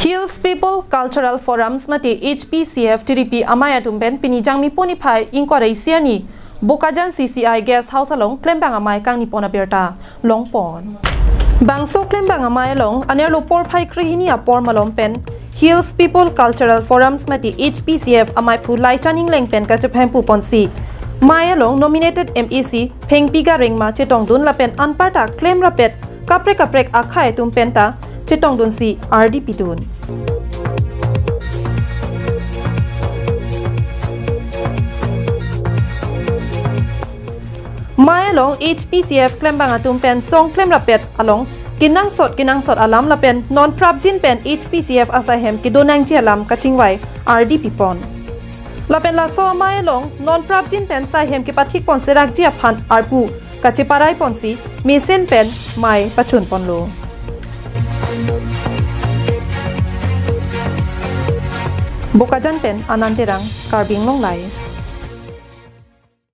Hills People Cultural Forums mati HPCF TDP amaya tumpen pinijang mi poni phai inquiry siani Bokajan CCI guest house along klembang amai kangni pona berta longpon bangso klembang amai long anerlo por phai krihini apor malom pen Hills People Cultural Forums mati HPCF amai phu lai chaning leng pen ka chephem pu ponsi Maya long nominated MEC Phengpiga ringma chetong dun lapen anparta claim rapet kaprek akhai tumpenta chetong dun si RDP dun Maya long HPCF claim banga tumpen song claim rapet along kinang sot alam lapen non prabjin pen HPCF asahem kidonang alam kachingwai RDP pon lapen la so Maya long non prabjin pen sahem ki pathik pon serak jia phan arpu kachiparai ponsi mesen pen mai pachun ponlo Bokajan pen ananterang karbing long lai